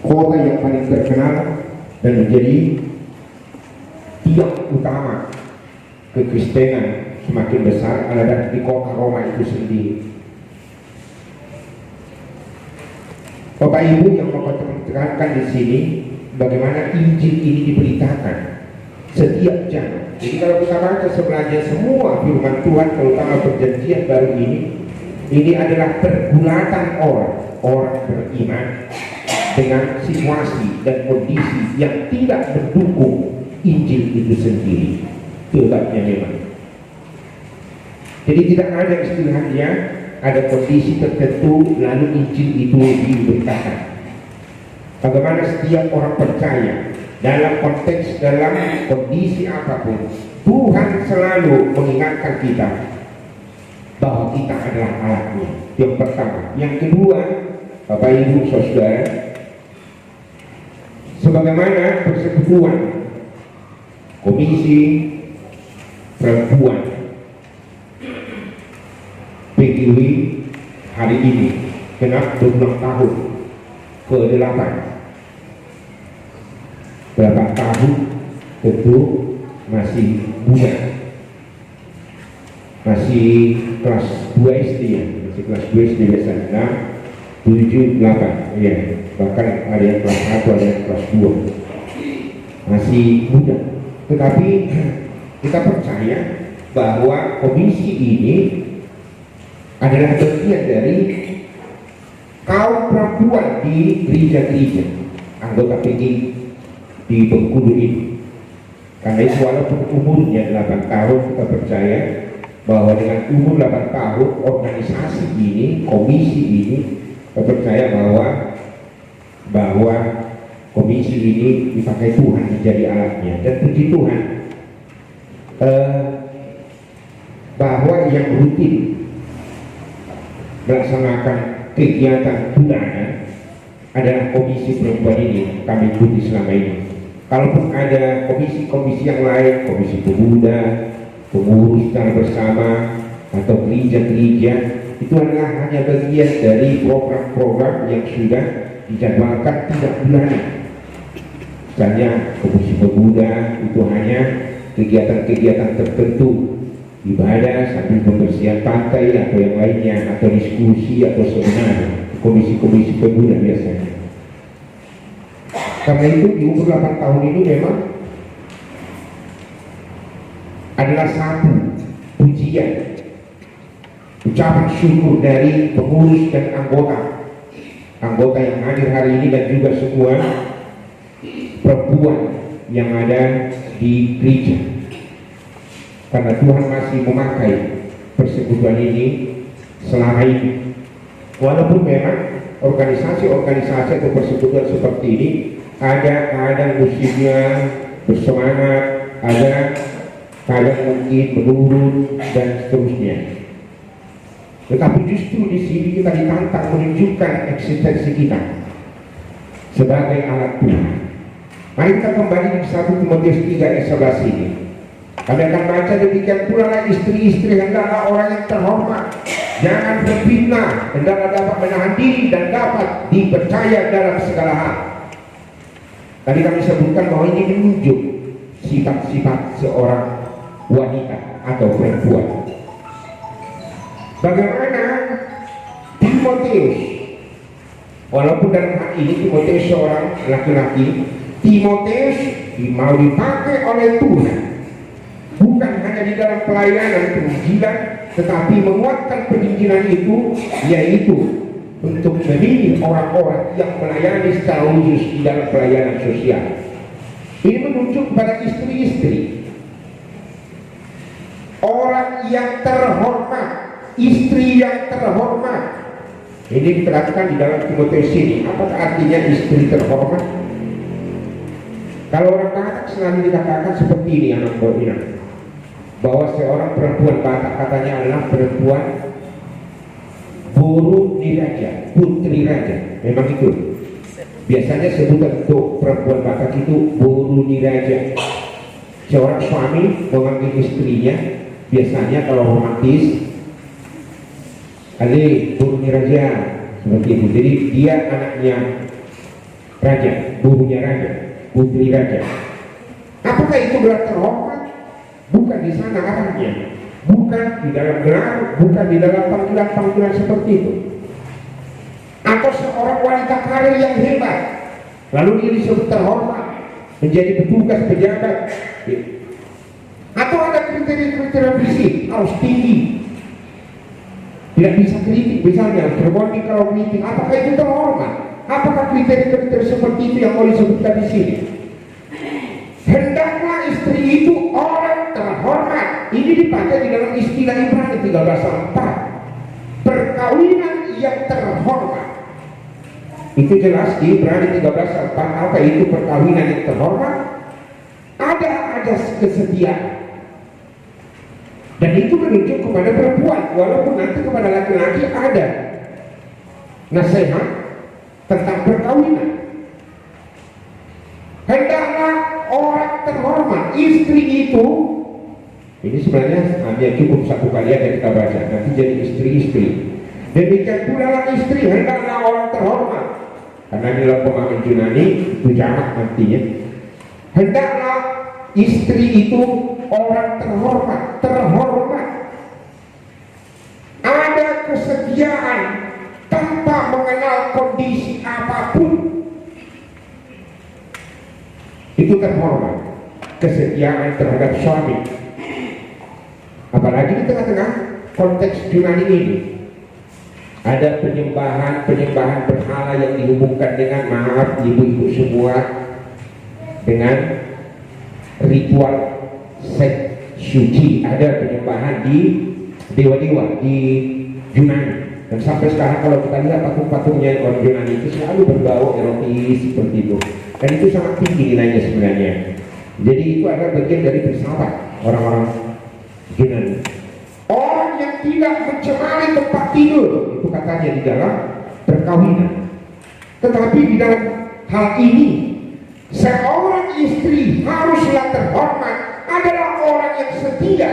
kota yang paling terkenal dan menjadi tiang utama kekristenan semakin besar adalah di kota Roma itu sendiri. Bapak Ibu yang Bapak tekankan di sini, bagaimana Injil ini diberitakan setiap jam. Jadi kalau kita baca sebenarnya semua firman Tuhan, terutama perjanjian baru ini adalah pergulatan orang beriman dengan situasi dan kondisi yang tidak mendukung Injil itu sendiri. Sebabnya memang. Jadi tidak ada istilahnya ada kondisi tertentu lalu Injil itu diberitakan. Bagaimana setiap orang percaya dalam konteks, dalam kondisi apapun, Tuhan selalu mengingatkan kita bahwa kita adalah alatnya. Yang pertama. Yang kedua, Bapak Ibu Saudara, sebagaimana persekutuan Komisi Perempuan PGW hari ini genap 20 tahun ke-8. 8 tahun tentu masih muda, masih kelas 2 SD ya, masih kelas 2 SD biasanya 7, 8 ya, bahkan ada yang kelas 1, ada yang kelas 2, masih muda. Tetapi kita percaya bahwa komisi ini adalah bagian dari kaum perempuan di gereja-gereja anggota PG di Bengkulu ini. Karena itu walaupun umurnya 8 tahun, kita percaya bahwa dengan umur 8 tahun organisasi ini, komisi ini, kita percaya bahwa komisi ini dipakai Tuhan menjadi alatnya. Dan puji Tuhan bahwa yang rutin melaksanakan kegiatan bulanan adalah komisi perempuan ini kami ikuti selama ini. Kalaupun ada komisi-komisi yang lain, komisi pemuda, pengurus secara bersama, atau gereja-gereja, itu adalah hanya bagian dari program-program yang sudah dijadwalkan tidak bulanan. Misalnya komisi pemuda itu hanya kegiatan-kegiatan tertentu, ibadah sambil pembersihan pantai atau yang lainnya, atau diskusi atau seminar. Komisi-komisi pemuda biasanya. Karena itu di umur 8 tahun ini memang adalah satu pujian, ucapan syukur dari pengurus dan anggota yang hadir hari ini dan juga semua perempuan yang ada di gereja. Karena Tuhan masih memakai persekutuan ini selama ini. Walaupun memang organisasi-organisasi atau persekutuan seperti ini ada musimnya bersemangat, ada kadang mungkin menurun dan seterusnya. Tetapi justru di sini kita ditantang menunjukkan eksistensi kita sebagai alat Tuhan. Mari kita kembali di 1 Timotius 3 ayat 11 ini. Kami akan baca demikian pula istri-istri hendaklah orang yang terhormat, jangan berfitnah, hendaklah dapat menahan diri dan dapat dipercaya dalam segala hal. Tadi kami sebutkan bahwa ini menunjuk sifat-sifat seorang wanita atau perempuan. Bagaimana Timotius, walaupun dalam hal ini Timotius seorang laki-laki, Timotius mau dipakai oleh Tuhan bukan hanya di dalam pelayanan penginjilan, tetapi menguatkan penginjilan itu, yaitu untuk memilih orang-orang yang melayani secara khusus di dalam pelayanan sosial. Ini menunjuk pada istri-istri, orang yang terhormat, istri yang terhormat. Ini diterapkan di dalam Timotius ini. Apa artinya istri terhormat? Kalau orang Batak selalu dikatakan seperti ini, anak buah, bahwa seorang perempuan Batak katanya adalah perempuan buru diraja, putri raja. Memang itu biasanya sebutan untuk perempuan Batak itu buru diraja. Seorang suami memanggil istrinya biasanya kalau romantis, Ale buru diraja, seperti itu. Jadi dia anaknya raja, burunya raja, putri raja. Apakah itu gelar terhormat? Bukan di sana arahnya, bukan di dalam gelar, bukan di dalam panggilan-panggilan seperti itu. Atau seorang wanita karir yang hebat, lalu dia disebut terhormat, menjadi petugas pejabat. Atau ada kriteria-kriteria fisik, harus tinggi, tidak bisa kritik, misalnya terbonding kalau kritik. Apakah itu terhormat? Apakah kriteria-kriteria seperti itu yang mau disebutkan di sini? Hendaklah istri itu orang terhormat. Ini dipakai di dalam istilah Ibrani 13:4. Perkawinan yang terhormat. Itu jelas di Ibrani 13:4. Apa itu perkawinan yang terhormat? Ada ajas kesetiaan. Dan itu menunjuk kepada perempuan, walaupun nanti kepada laki-laki ada nasihat tentang perkawinan. Hendaklah orang terhormat. Istri itu, ini sebenarnya hanya cukup satu kali aja kita baca, nanti jadi istri-istri. Demikian pula lah istri, hendaklah orang terhormat. Karena di dalam pemahaman Yunani itu jamak nantinya. Hendaklah istri itu orang terhormat, terhormat. Ada kesetiaan tanpa mengenal kondisi apapun. Itu terhormat, kesetiaan terhadap suami. Apalagi di tengah-tengah konteks Yunani ini, ada penyembahan berhala yang dihubungkan dengan, maaf ibu-ibu semua, dengan ritual seks suci. Ada penyembahan di dewa-dewa di Yunani. Dan sampai sekarang kalau kita lihat patung-patungnya orang Yunani itu selalu berbau erotis seperti itu. Dan itu sangat tinggi nilainya sebenarnya. Jadi itu adalah bagian dari filsafat orang-orang Yunani. Orang yang tidak mencemari tempat tidur, itu katanya di dalam perkawinan. Tetapi di dalam hal ini, seorang istri haruslah terhormat, adalah orang yang setia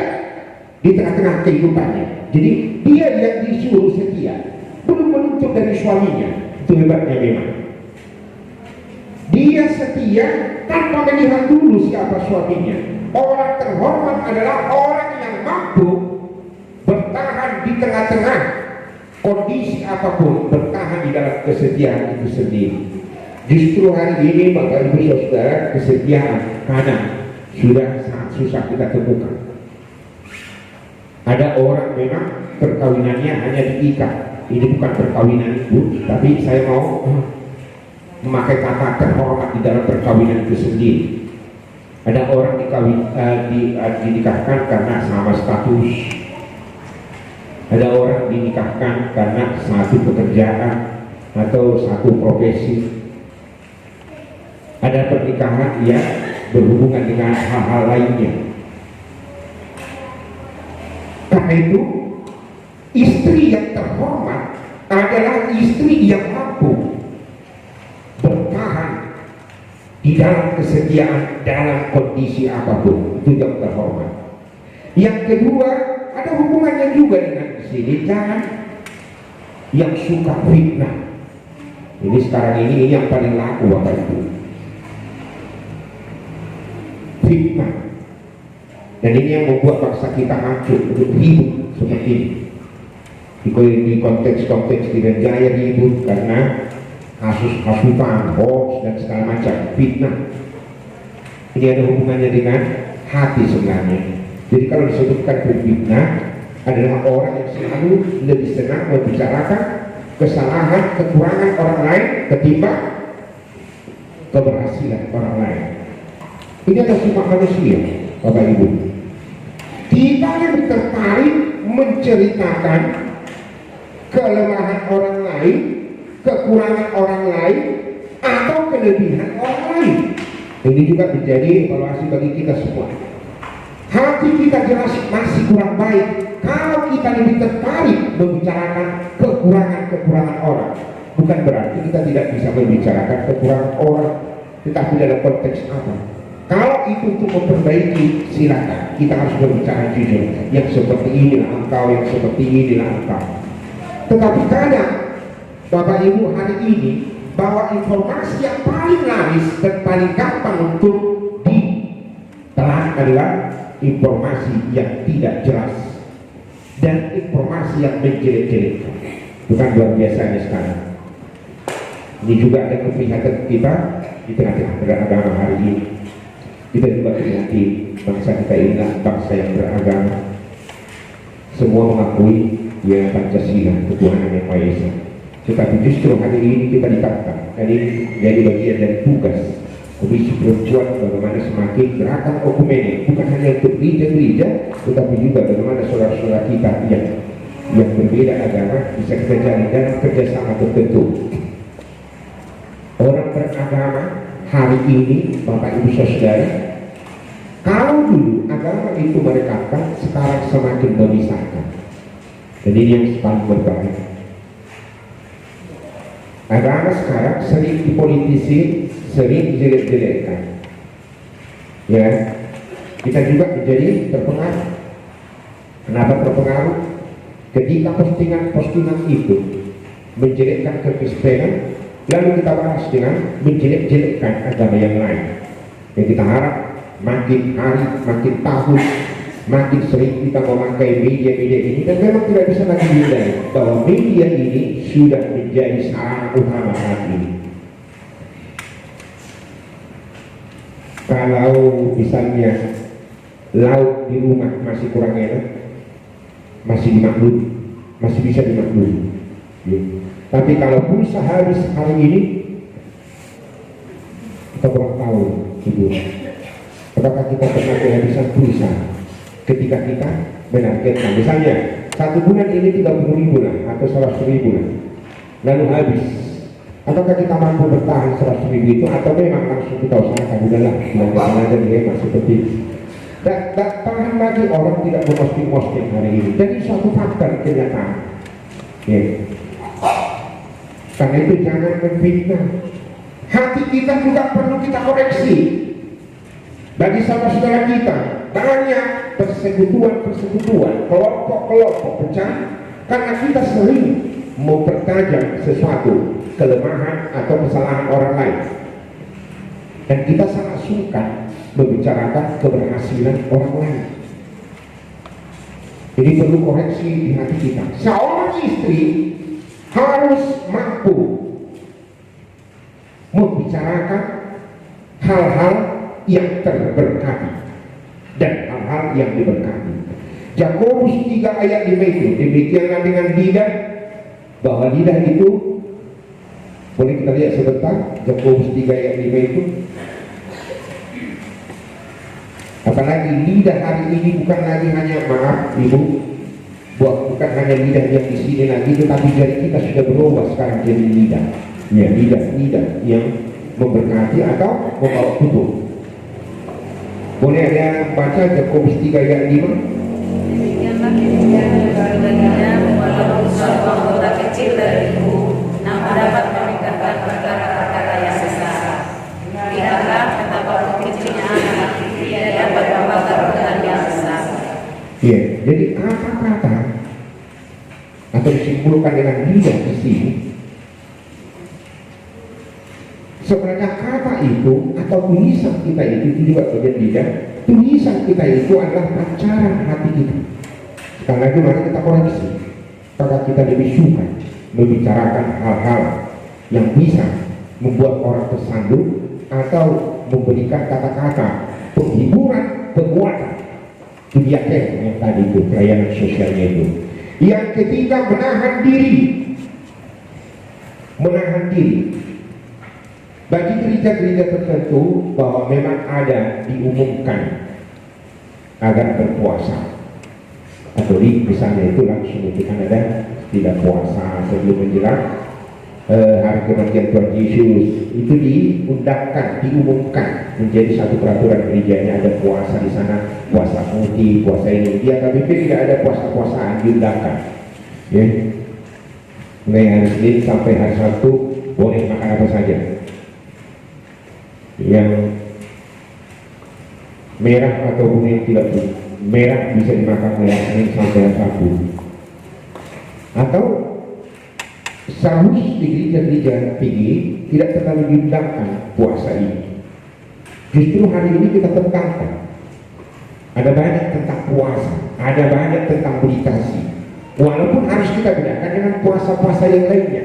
di tengah-tengah kehidupannya. Jadi dia yang disuruh setia, belum menuntut dari suaminya. Itu hebatnya memang. Dia setia tanpa melihat dulu siapa suaminya. Orang terhormat adalah orang yang mampu bertahan di tengah-tengah kondisi apapun, bertahan di dalam kesetiaan itu sendiri. Justru hari ini Bapak Ibu Saudara, kesetiaan kadang sudah sangat susah kita temukan. Ada orang memang perkawinannya hanya diikat. Ini bukan perkawinan itu, tapi saya mau memakai kata terhormat di dalam perkawinan itu sendiri. Ada orang dinikahkan karena sama status. Ada orang dinikahkan karena satu pekerjaan atau satu profesi. Ada pernikahan yang berhubungan dengan hal-hal lainnya. Karena itu, istri yang terhormat adalah istri yang mampu bertahan di dalam kesetiaan dalam kondisi apapun. Itu yang terhormat. Yang kedua, ada hubungannya juga dengan sini, jangan yang suka fitnah. Ini sekarang ini yang paling laku Bapak Ibu. Fitnah. Dan ini yang membuat bangsa kita hancur, untuk ribut seperti ini. Di konteks-konteks di Jaya ribut karena kasus-kasutan, hoax dan segala macam, fitnah. Ini ada hubungannya dengan hati sebenarnya. Jadi kalau disebutkan fitnah, adalah orang yang selalu lebih senang membicarakan kesalahan, kekurangan orang lain ketimbang keberhasilan orang lain. Ini adalah sifat manusia, Bapak Ibu. Kita lebih tertarik menceritakan kelemahan orang lain, kekurangan orang lain, atau kelebihan orang lain. Ini juga menjadi evaluasi bagi kita semua. Hati kita jelas masih kurang baik kalau kita lebih tertarik membicarakan kekurangan-kekurangan orang. Bukan berarti kita tidak bisa membicarakan kekurangan orang, tetapi dalam konteks apa? Kalau itu untuk memperbaiki, silakan. Kita harus berbicara jujur. Yang seperti inilah engkau, yang seperti inilah engkau. Tetapi kadang Bapak Ibu hari ini bawa informasi yang paling minimalis dan paling gampang untuk ditelan adalah informasi yang tidak jelas dan informasi yang menjelek-jelekkan. Bukan luar biasanya sekarang. Ini juga ada keprihatinan kita di tengah-tengah beragama hari ini. Kita juga prihatin bangsa kita inilah bangsa yang beragama. Semua mengakui ya Pancasila, ketuhanan yang Maha Esa. Tetapi justru hari ini kita ditantang. Dan ini jadi bagian dari tugas Komisi Perempuan bagaimana semakin gerakan okumene, bukan hanya untuk gereja-gereja, tetapi juga bagaimana saudara-saudara kita yang berbeda agama bisa kita jalin dalam kerjasama tertentu. Orang beragama hari ini, Bapak Ibu Saudara, kalau dulu agama itu mendekatkan, sekarang semakin memisahkan. Dan ini yang paling berbahaya. Agama sekarang sering dipolitisi, sering dijelek-jelekkan. Ya, kita juga menjadi terpengaruh. Kenapa terpengaruh? Ketika postingan-postingan itu menjelekkan kekristenan, lalu kita balas dengan menjelek-jelekkan agama yang lain. Yang kita harap makin hari, makin tahun, makin sering kita memakai media-media ini, dan memang tidak bisa lagi dihindari bahwa media ini sudah menjadi sarana utama saat ini. Kalau misalnya laut di rumah masih kurang enak, masih dimaklumi, masih bisa dimaklumi. Tapi kalau pulsa habis hari ini, kita kurang tahu ibu. Apakah kita pernah kehabisan pulsa ketika kita menargetkan? Misalnya 1 bulan ini 30.000 lah atau 100.000 lah, lalu habis. Apakah kita mampu bertahan 100.000 itu, atau memang langsung kita usahakan udahlah belanja aja dihemat seperti itu? Dan tahan lagi orang tidak memposting hari ini. Jadi suatu fakta kenyataan. Ya. Karena itu jangan memfitnah. Hati kita juga perlu kita koreksi. Bagi saudara-saudara kita banyak persekutuan, kelompok-kelompok pecah karena kita sering mempertajam sesuatu kelemahan atau kesalahan orang lain, dan kita sangat sungkan membicarakan keberhasilan orang lain. Jadi perlu koreksi di hati kita. Seorang istri harus mampu membicarakan hal-hal yang terberkati dan hal-hal yang diberkati. Yakobus 3 ayat 5 itu demikianlah dengan lidah, bahwa lidah itu, boleh kita lihat sebentar Yakobus 3 ayat 5 itu. Apalagi lidah hari ini bukan lagi hanya, maaf ibu, bukan hanya lidah yang di sini lagi, tetapi jari kita sudah berubah sekarang jadi lidah. Ya, lidah yang memberkati atau membawa kutuk. Boleh ada yang baca Yakobus 3 ayat 5? Demikianlah kebijakannya walaupun suatu anggota kecil dari tubuh namun dapat meninggalkan perkara-perkara yang besar. Lihatlah betapa kecilnya anak, dia dapat membawa perkara yang besar. Ya, jadi kata-kata atau disimpulkan dengan lidah di sini, sebenarnya kata itu atau tulisan kita itu juga bagian lidah. Tulisan kita itu adalah pancaran hati kita. Sekali lagi mari kita koreksi. Apakah kita lebih suka membicarakan hal-hal yang bisa membuat orang tersandung, atau memberikan kata-kata penghiburan, penguatan? Itu dia yang tadi itu, pelayanan sosialnya itu. Yang ketiga, menahan diri. Menahan diri. Bagi gereja-gereja tertentu bahwa memang ada diumumkan agar berpuasa, atau misalnya itu langsung itu kan ada tidak puasa sebelum menjelang hari kematian Tuhan Yesus, itu diundangkan, diumumkan menjadi satu peraturan gerejanya. Ada puasa di sana, puasa putih, puasa ini. Di AKBP tidak ada puasa-puasaan diundangkan. Ya, mulai hari Senin sampai hari Sabtu boleh makan apa saja. Yang merah ataupun yang tidak merah bisa dimakan mulai Senin sampai hari Sabtu. Atau secara khusus di gereja-gereja tinggi tidak terlalu diundangkan puasa ini. Justru hari ini kita tekankan, ada banyak tentang puasa, ada banyak tentang meditasi. Walaupun harus kita bedakan dengan puasa-puasa yang lainnya.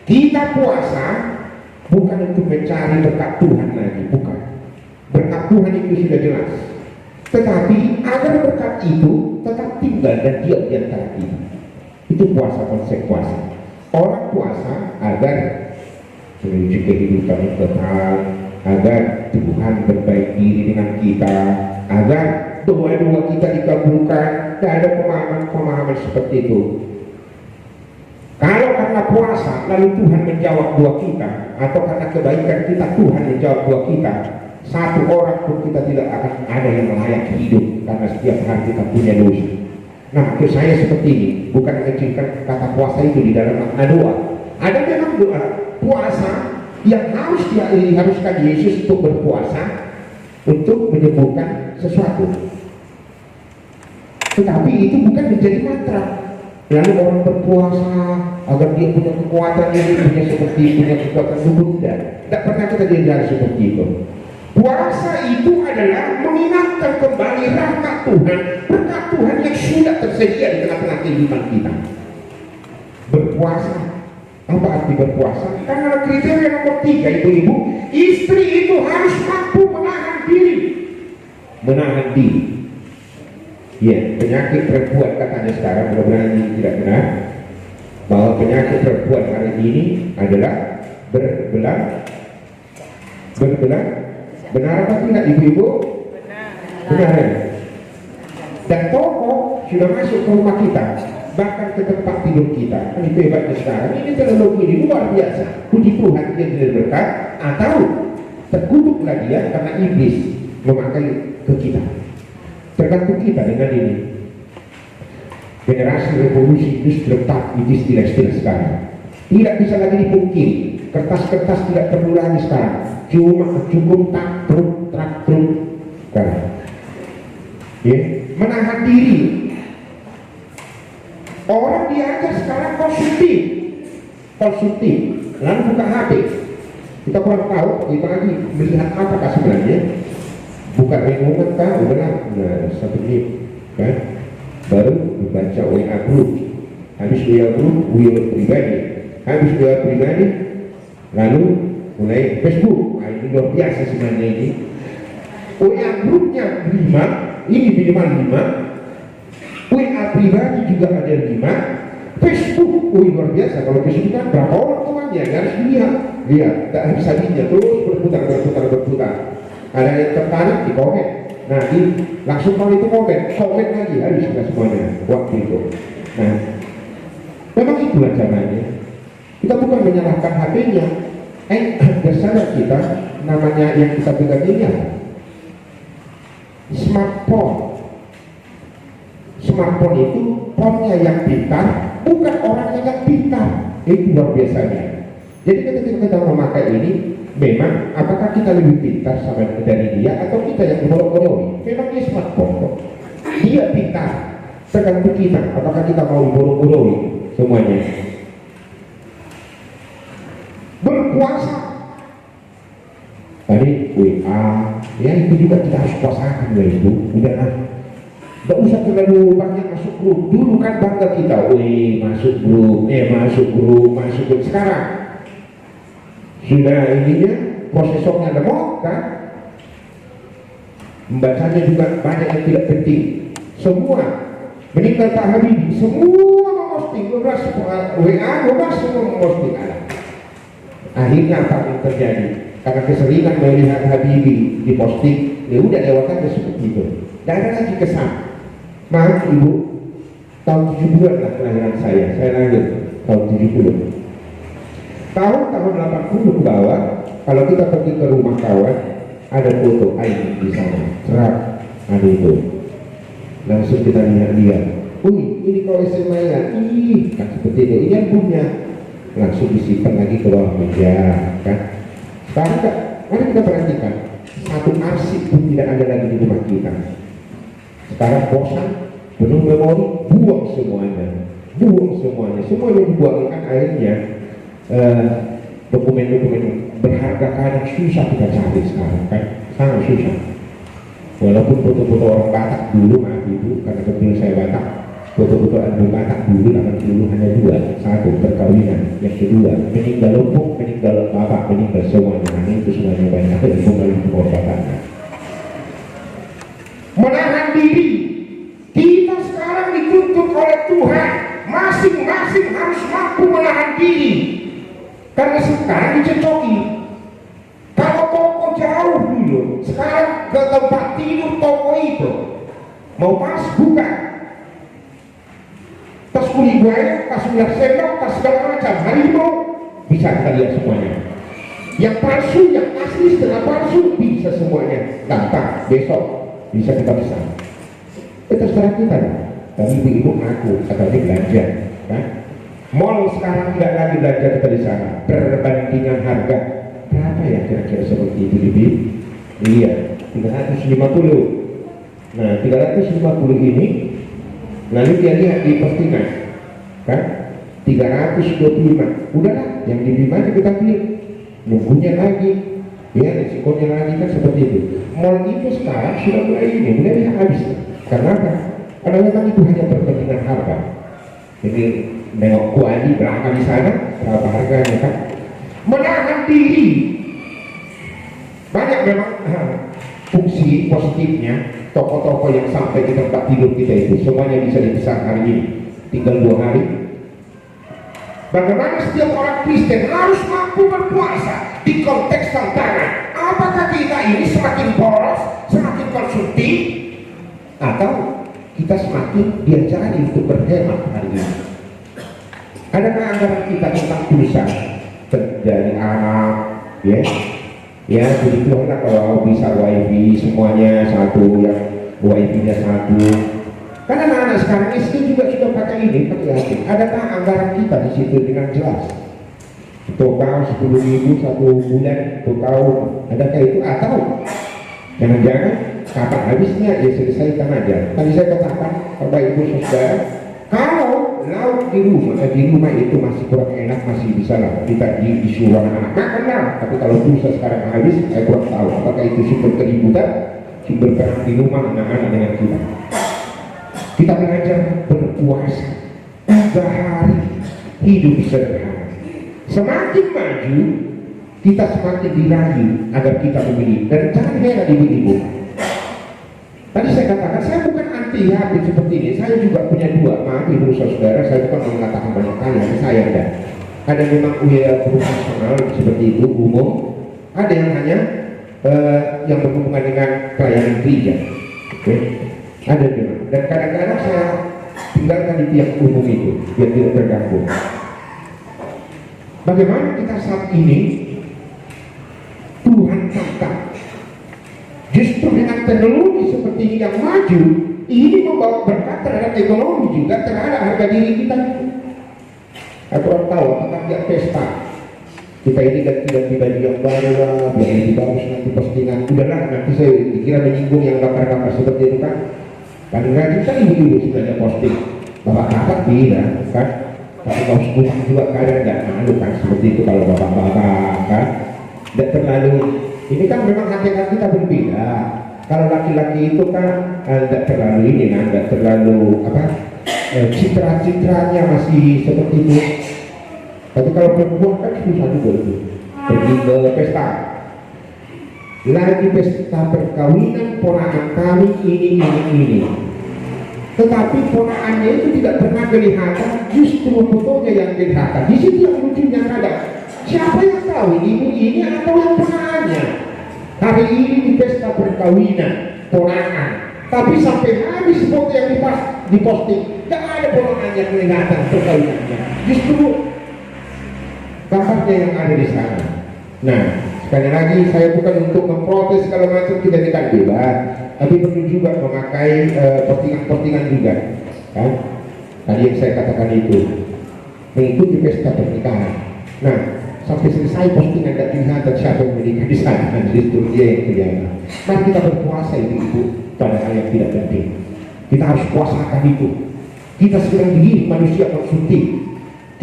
Kita puasa bukan untuk mencari berkat Tuhan lagi, bukan. Berkat Tuhan itu sudah jelas. Tetapi agar berkat itu tetap tinggal dan diam di antara kita. Itu puasa, konsep puasa. Orang puasa agar menuju kehidupan yang kekal, agar Tuhan berbaik diri dengan kita, agar doa-doa kita dikabulkan. Tidak ada pemahaman-pemahaman seperti itu. Kalau karena puasa lalu Tuhan menjawab doa kita, atau karena kebaikan kita Tuhan menjawab doa kita, satu orang pun kita tidak akan ada yang layak hidup, karena setiap hari kita punya dosa. Nah, maksud saya seperti ini, bukan mengecilkan kata puasa itu di dalam makna doa. Ada memang doa puasa yang diharuskan Yesus untuk berpuasa untuk menyembuhkan sesuatu. Tetapi itu bukan menjadi mantra. Lalu orang berpuasa agar dia punya kekuatan ini, punya kekuatan tubuh. Tidak pernah kita diajar seperti itu. Puasa itu adalah mengingatkan kembali rahmat Tuhan, berkat Tuhan yang sudah tersedia di tengah-tengah kehidupan kita. Berpuasa, apa arti berpuasa? Karena kriteria nomor 3, ibu-ibu, istri itu harus mampu menahan diri. Menahan diri. Ya, penyakit perempuan katanya sekarang, mudah-mudahan ini tidak benar, bahwa penyakit perempuan hari ini adalah berbelang. Benar apa tidak ibu-ibu? Benar. Dan tokoh sudah masuk ke rumah kita, bahkan ke tempat tidur kita. Ini hebatnya sekarang. Ini teknologi ini luar biasa. Puji Tuhan dia tidak berkat, atau terkutuklah dia karena iblis memakai ke kita. Tergantung kita dengan ini. Generasi revolusi industri 4 itu istilah-istilah sekarang. Tidak bisa lagi dipungkiri. Kertas-kertas tidak perlu lagi sekarang. Cukup traktruk sekarang. Ya, menahan diri. Orang diajar sekarang konsumtif, lalu buka HP. Kita kurang tahu, kita lagi melihat apakah sebenarnya. Buka minuman kan, udah 1 menit, kan? Baru membaca WA group. Habis WA group, habis WA pribadi, lalu mulai Facebook. Nah, ini luar biasa sebenarnya ini. WA grupnya 5, ini minimal 5. WA pribadi juga ada 5. Facebook, luar biasa. Kalau Facebook kan berapa orang temannya, harus lihat, tak habis habisnya terus berputar. Ada yang tertarik di komen. Nah, langsung kalau itu komen lagi, habis kita semuanya waktu itu. Nah, memang itulah zamannya. Kita bukan menyalahkan HP-nya. Bersadar kita, namanya yang kita pegang ini apa? Smartphone itu ponnya yang pintar, bukan orangnya yang pintar. Itu luar biasanya. Jadi ketika kita memakai ini, memang apakah kita lebih pintar sama dari dia, atau kita yang diborong-borong? Memang dia smartphone kok. Dia pintar. Tergantung kita, apakah kita mau diborong-borong semuanya. Berpuasa. Tadi WA, ya itu juga kita harus puasakan ya itu. Udahlah. Tidak usah terlalu banyak masuk grup. Dulu kan bangga kita, masuk grup. Sekarang sudah ininya, prosesornya lemot kan, membacanya juga banyak yang tidak penting. Semua meninggal Pak Habibie, semua memposting, WA, semua memposting. Akhirnya apa yang terjadi? Karena keseringan melihat Habibie diposting, ya udah lewatan seperti itu. Tidak ada lagi kesan. Maaf ibu, tahun 70-an lah kelahiran saya lahir tahun 70. Tahun 80 ke bawah, kalau kita pergi ke rumah kawan, ada foto Aini di sana, cerah, ada itu. Langsung kita lihat, ini kau SMA ya, kan seperti itu, ini yang punya. Langsung disimpan lagi ke bawah meja, kan? Sekarang mari kita perhatikan, satu arsip pun tidak ada lagi di rumah kita. Sekarang bosan, penuh memori, buang semuanya, semua yang dibuangkan airnya dokumen-dokumen berharga kadang susah kita cari sekarang kan, sangat susah. Walaupun foto-foto orang Batak dulu, maaf ibu, karena kebetulan saya Batak, foto-foto album Batak dulu 80 hanya dua, satu perkawinan, yang kedua meninggal lumpuk, meninggal bapak, meninggal semuanya, nah itu semuanya banyak dan kembali ke Batak. Menahan diri, kita sekarang dituntut oleh Tuhan, masing-masing harus mampu menahan diri, karena sekarang dicocoki. Kalau toko jauh dulu, sekarang ke tempat tidur toko itu mau pas buka, tas kulit buaya, tas minyak sendok, tas segala macam, harimau bisa kita lihat semuanya. Yang palsu, yang asli, setengah palsu bisa semuanya, gampang besok bisa kita bisa. Itu terserah kita. Tapi ibu aku atau dia belanja, kan? Mall sekarang tidak lagi belanja kita di sana. Perbandingan harga berapa ya kira-kira seperti itu, Bibi? Iya, 350. Nah, 350 ini, lalu dia lihat di postingan, kan? 325. Udahlah, yang di mana kita pilih. Nunggunya lagi, ya risikonya lagi kan seperti itu. Mall itu sekarang sudah mulai habis. Karena apa? Karena memang itu hanya perbandingan harga. Jadi nengok kuali berapa di sana, berapa harganya kan? Menahan diri. Banyak memang fungsi positifnya. Toko-toko yang sampai di tempat tidur kita itu semuanya bisa dipesan hari ini, tinggal 2 hari. Bagaimana setiap orang Kristen harus mampu berpuasa di konteks tantangan. Apakah kita ini semakin boros, semakin konsumtif, atau kita semakin diajari untuk berhemat hari ini? Adakah anggaran kita tentang pulsa dari anak, ya? Ya, begitulah kalau bisa wifi semuanya satu, yang wifi-nya satu. Karena anak-anak sekarang SD juga sudah pakai ini, pakai HP. Adakah anggaran kita di situ dengan jelas? Tokau 10.000 1 bulan, tokau adakah itu? Atau jangan-jangan kapan habisnya ya selesaikan aja. Tadi saya katakan Bapak Ibu Saudara, kalau lauk di rumah itu masih kurang enak, masih bisa lah kita disuruh anak-anak makanlah. Tapi kalau pulsa sekarang habis, saya kurang tahu apakah itu sumber keributan, sumber perang di rumah anak-anak dengan kita. Kita belajar berpuasa 3 hari, hidup sederhana. Semakin maju, kita semakin dirayu agar kita memilih. Dan jangan heran ibu-ibu. Tadi saya katakan, saya bukan anti habit seperti ini. Saya juga punya 2, maaf ibu saudara, saya bukan mengatakan banyak kali, saya ada. Ada memang usia profesional seperti itu, umum. Ada yang hanya yang berhubungan dengan pelayanan gereja. Okay? Ada memang. Dan kadang-kadang saya tinggalkan di tiap umum itu, biar tidak terganggu. Bagaimana kita saat ini Tuhan tangkap. Justru dengan teknologi seperti ini yang maju, ini membawa berkat terhadap ekonomi juga, terhadap harga diri kita. Aku orang tahu apakah dia pesta. Kita ini ganti baju yang baru lah, biar lebih bagus nanti postingan. Udahlah, nanti saya dikira menyinggung yang gambar-gambar seperti itu kan. Paling rajin kan ibu-ibu sebenarnya posting. Bapak-bapak tidak kan. Tapi kalau seputar juga kadang nggak malu kan seperti itu kalau bapak-bapak kan. Tidak terlalu. Ini kan memang hakikat kita berbeda. Kalau laki-laki itu kan tidak terlalu ini kan, tidak terlalu apa, citra-citranya masih seperti itu. Tapi kalau perempuan kan susah juga itu. Pergi ke pesta, lagi pesta perkawinan ponakan kami ini. Tetapi ponakannya itu tidak pernah kelihatan, justru fotonya yang kelihatan. Di situ yang lucunya kadang. Siapa yang tahu ibu ini atau yang ponakannya? Hari ini di pesta perkawinan ponakan, tapi sampai habis foto yang diposting, tidak ada ponakannya kelihatan perkawinannya. Justru gambarnya yang ada di sana. Nah, sekali lagi saya bukan untuk memprotes kalau macam, kita tidak bebas, tapi perlu juga memakai postingan-postingan juga, kan? Tadi yang saya katakan itu mengikuti pesta pernikahan. Nah, sampai selesai postingan dan kelihatan siapa yang menikah di sana, justru dia yang terjadi. Mari kita berpuasa ibu pada hal yang tidak penting. Kita harus puasakan itu. Kita sedang diri manusia konsumtif.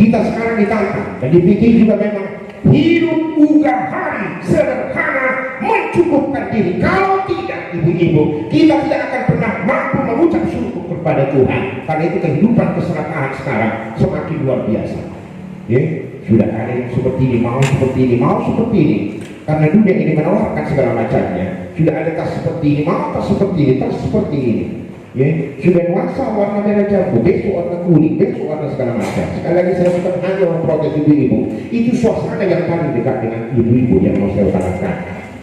Kita sekarang ditantang dan dipikir juga memang hidup uga hari sederhana mencukupkan diri. Kalau tidak, ibu-ibu, kita tidak akan pernah mampu mengucap syukur kepada Tuhan. Karena itu kehidupan keserakahan sekarang semakin luar biasa. Ya, sudah ada yang seperti ini, mau seperti ini, mau seperti ini. Karena dunia ini menawarkan segala macamnya. Sudah ada tas seperti ini, mau tas seperti ini, tas seperti ini. Ya, sudah nuansa warna merah jambu, besok warna kuning, besok warna segala macam. Sekali lagi saya bukan hanya memprotes ibu-ibu. Itu suasana yang paling dekat dengan ibu-ibu yang mau saya utarakan.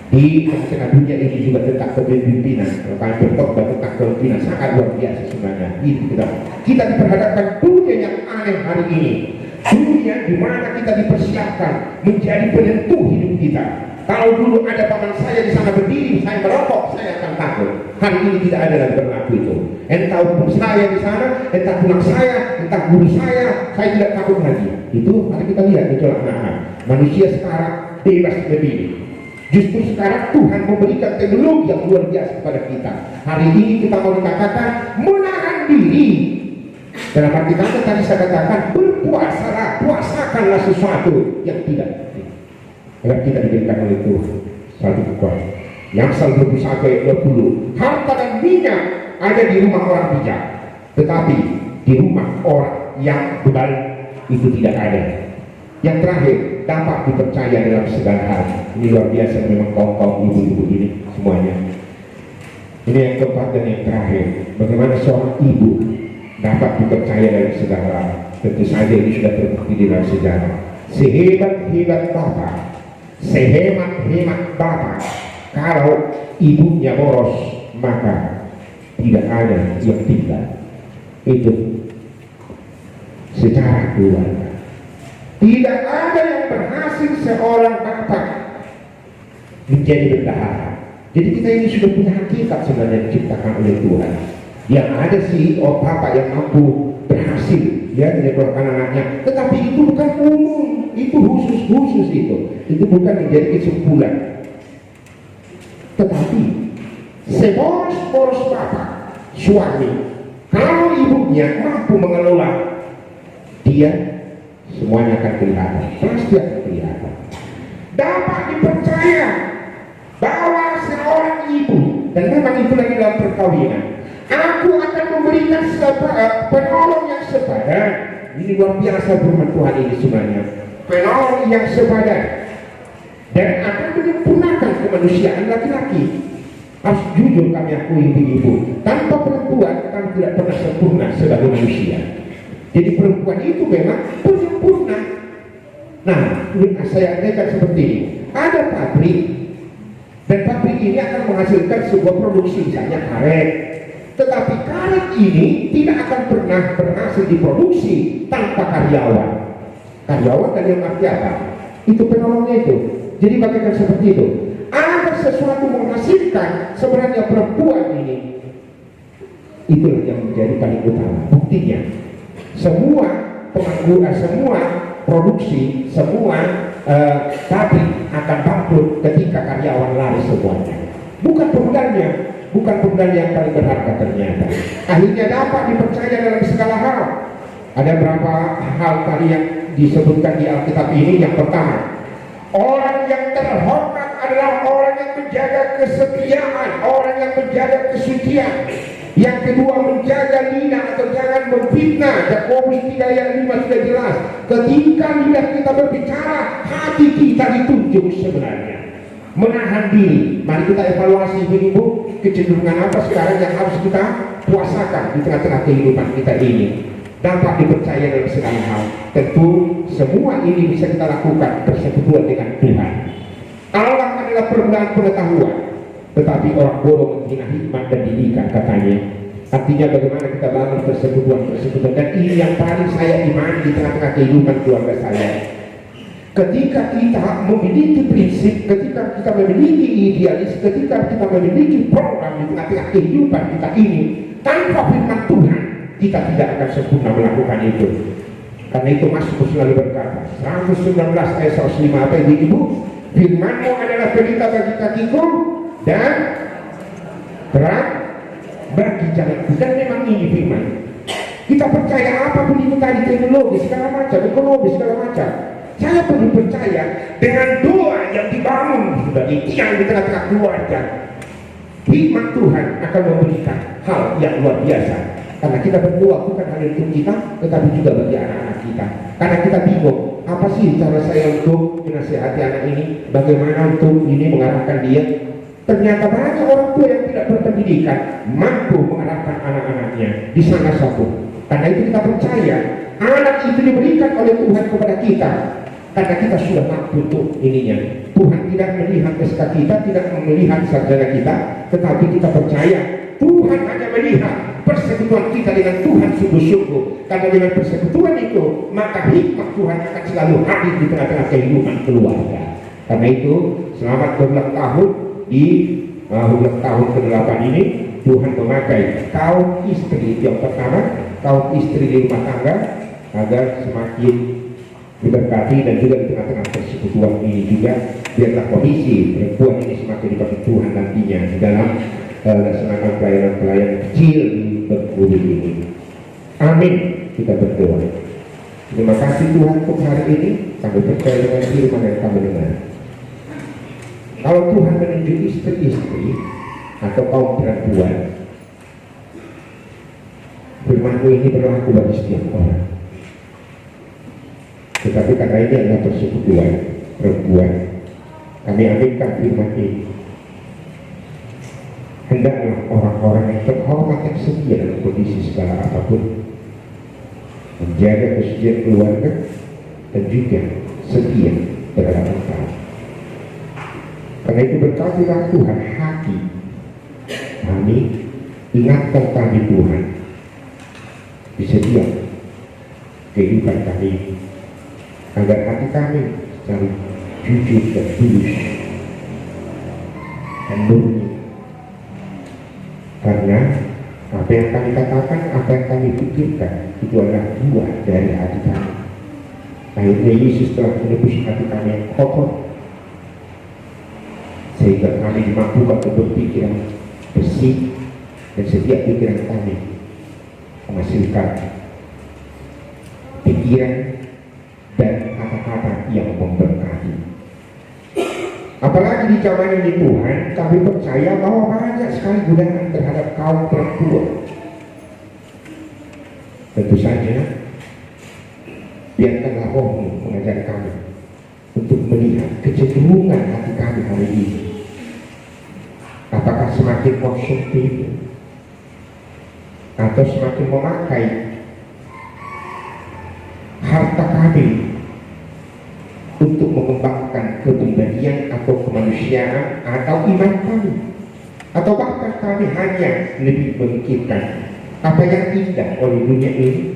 Di tengah dunia ini juga tentang kepemimpinan, kantor khotbah tentang kepemimpinan sangat luar biasa sebenarnya. Kita diperhadapkan dunia yang aneh hari ini. Dunia di mana kita dipersiapkan menjadi penentu hidup kita. Kalau dulu ada paman saya di sana berdiri, saya merokok, saya akan takut. Hari ini tidak ada lagi berlaku itu. Entah pun saya di sana, entah pulang saya, entah guru saya tidak takut lagi. Itu mari kita lihat itu anak-anak. Manusia sekarang bebas berdiri. Justru sekarang Tuhan memberikan teknologi yang luar biasa kepada kita. Hari ini kita mau dikatakan menahan diri. Dalam arti kata tadi saya katakan berpuasalah, puasakanlah sesuatu yang tidak agar kita diberikan oleh Tuhan. Satu kekuatan yang selalu 21 ayat 20. Harta dan minyak ada di rumah orang bijak, tetapi di rumah orang yang berbalik itu tidak ada. Yang terakhir, dapat dipercaya dalam segala hal. Ini luar biasa memang kaum ibu-ibu ini semuanya. Ini yang keempat dan yang terakhir, bagaimana seorang ibu dapat dipercaya dalam segala hal. Tentu saja ini sudah terbukti di dalam sejarah. Sehebat-hebat bapak, sehemat-hemat bapak, kalau ibunya boros, maka tidak ada yang tinggal. Itu secara keluarga. Tidak ada yang berhasil seorang bapak menjadi bendahara. Jadi kita ini sudah punya hakikat sebenarnya diciptakan oleh Tuhan. Yang ada sih bapak yang mampu berhasil ya menyebabkan anaknya, tetapi itu bukan umum, itu khusus itu bukan menjadi kesimpulan. Tetapi seboros-boros bapak suami, kalau ibunya mampu mengelola, dia semuanya akan kelihatan, pasti akan kelihatan. Dapat dipercaya bahwa seorang ibu, dan memang itu lagi dalam perkawinan, aku akan memberikan penolong yang sepadan. Ini luar biasa firman Tuhan ini sebenarnya. Penolong yang sepadan dan akan menyempurnakan kemanusiaan laki-laki. Harus jujur kami akui ibu-ibu, tanpa perempuan kami tidak pernah sempurna sebagai manusia. Jadi perempuan itu memang penyempurna. Nah, saya andaikan seperti ini, ada pabrik, dan pabrik ini akan menghasilkan sebuah produksi, misalnya karet. Tetapi karet ini tidak akan pernah berhasil diproduksi tanpa karyawan. Karyawan dari yang arti apa? Itu penolongnya itu. Jadi bagaikan seperti itu. Ada sesuatu menghasilkan sebenarnya perempuan ini. Itulah yang menjadi paling utama. Buktinya, semua pengangguran, semua produksi, semua pabrik akan bangkrut ketika karyawan lari semuanya. Bukan pemudanya, bukan pemuda yang paling berharga ternyata. Akhirnya dapat dipercaya dalam segala hal. Ada berapa hal tadi yang disebutkan di Alkitab ini. Yang pertama, orang yang terhormat adalah orang yang menjaga kesetiaan, orang yang menjaga kesucian. Yang kedua, menjaga lidah atau jangan memfitnah. Yakobus 3 ayat 5 sudah jelas. Ketika lidah kita berbicara, hati kita ditunjuk sebenarnya. Menahan diri. Mari kita evaluasi ibu-ibu, kecenderungan apa sekarang yang harus kita puasakan di tengah-tengah kehidupan kita ini. Dapat dipercaya dalam segala hal. Tentu semua ini bisa kita lakukan bersekutu dengan Tuhan. Allah adalah permulaan pengetahuan, tetapi orang bodoh menghina hikmat dan didikan, katanya. Artinya bagaimana kita bangun persekutuan. Dan ini yang paling saya imani di tengah-tengah kehidupan keluarga saya. Ketika kita memiliki prinsip, ketika kita memiliki idealis, ketika kita memiliki program di tengah-tengah kehidupan kita ini, tanpa firman Tuhan, kita tidak akan sempurna melakukan itu. Karena itu Mazmur selalu berkata, 119 ayat 105, apa ibu-ibu? Firman-Mu adalah pelita bagi kakiku dan terang bagi jalanku. Dan memang ini firman. Kita percaya apapun itu tadi, teknologi segala macam, ekonomi segala macam. Saya perlu percaya dengan doa yang dibangun sebagai tiang di tengah-tengah keluarga. Hikmat Tuhan akan memberikan hal yang luar biasa. Karena kita berdoa bukan hanya untuk kita, tetapi juga bagi anak-anak kita. Karena kita bingung, apa sih cara saya untuk menasihati anak ini, bagaimana untuk ini mengarahkan dia. Ternyata banyak orang tua yang tidak berpendidikan mampu mengarahkan anak-anaknya di sana satu. Karena itu kita percaya anak itu diberikan oleh Tuhan kepada kita, karena kita sudah mampu untuk ininya. Tuhan tidak melihat SK kita, tidak melihat sarjana kita, tetapi kita percaya Tuhan hanya melihat persekutuan kita dengan Tuhan sungguh-sungguh. Karena dengan persekutuan itu, maka hikmat Tuhan akan selalu hadir di tengah-tengah kehidupan keluarga. Karena itu, selamat berulang tahun di ulang tahun ke-8 ini. Tuhan memakai kaum istri yang pertama, kaum istri di rumah tangga, agar semakin diberkati, dan juga di tengah-tengah persekutuan ini juga biarlah komisi perempuan ini semakin dipakai Tuhan nantinya di dalam melaksanakan pelayanan-pelayanan kecil di Bengkulu ini. Amin. Kita berdoa. Terima kasih Tuhan untuk hari ini. Kami percaya dengan firman yang kami dengar. Kalau Tuhan menunjuk istri-istri atau kaum perempuan, firman-Mu ini berlaku bagi setiap orang. Tetapi karena ini adalah persekutuan perempuan, kami aminkan firman ini. Hendaklah orang-orang yang terhormat yang setia dalam kondisi segala apapun menjaga kesucian keluarga dan juga setia terhadap Engkau. Karena itu berkatilah Tuhan hati kami, ingatkan kami Tuhan di setiap kehidupan kami, agar hati kami selalu jujur dan tulus dan murni. Karena apa yang kami katakan, apa yang kami pikirkan, itu adalah buah dari hati kami. Akhirnya Yesus telah menebus hati kami yang kotor, sehingga kami dimampukan untuk berpikiran bersih, dan setiap pikiran kami menghasilkan pikiran dan kata-kata yang memberkati. Apalagi di zaman ini Tuhan, kami percaya bahwa banyak sekali godaan terhadap kaum perempuan. Tentu saja, biarkanlah Roh-Mu mengajar kami untuk melihat kecenderungan hati kami hari ini. Apakah semakin konsumtif atau semakin memakai harta kami untuk mengembangkan kepribadian atau kemanusiaan atau iman kami, atau bahkan kami hanya lebih memikirkan apa yang indah oleh dunia ini.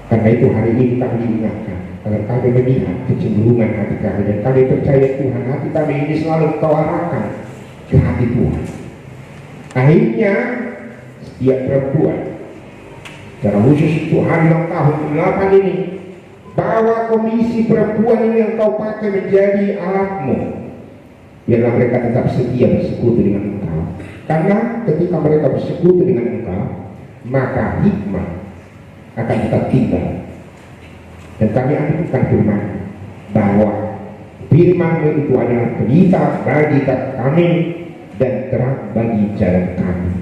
Karena itu hari ini kami diingatkan agar kami melihat kecenderungan hati kami, dan kami percaya Tuhan, hati kami ini selalu Kau arahkan ke hati Tuhan. Akhirnya setiap perempuan, secara khusus untuk hari ulang tahun ke-8 ini, bawa komisi perempuan ini yang Kau pakai menjadi alatmu. Biarlah mereka tetap setia bersekutu dengan Engkau. Karena ketika mereka bersekutu dengan Engkau, maka hikmat akan tetap tinggal. Dan kami aminkan firman bahwa firman-Mu itu adalah pelita bagi kami dan terang bagi jalan kami.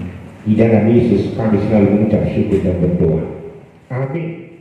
Di dalam Yesus kami selalu mengucap syukur dan berdoa. Amin.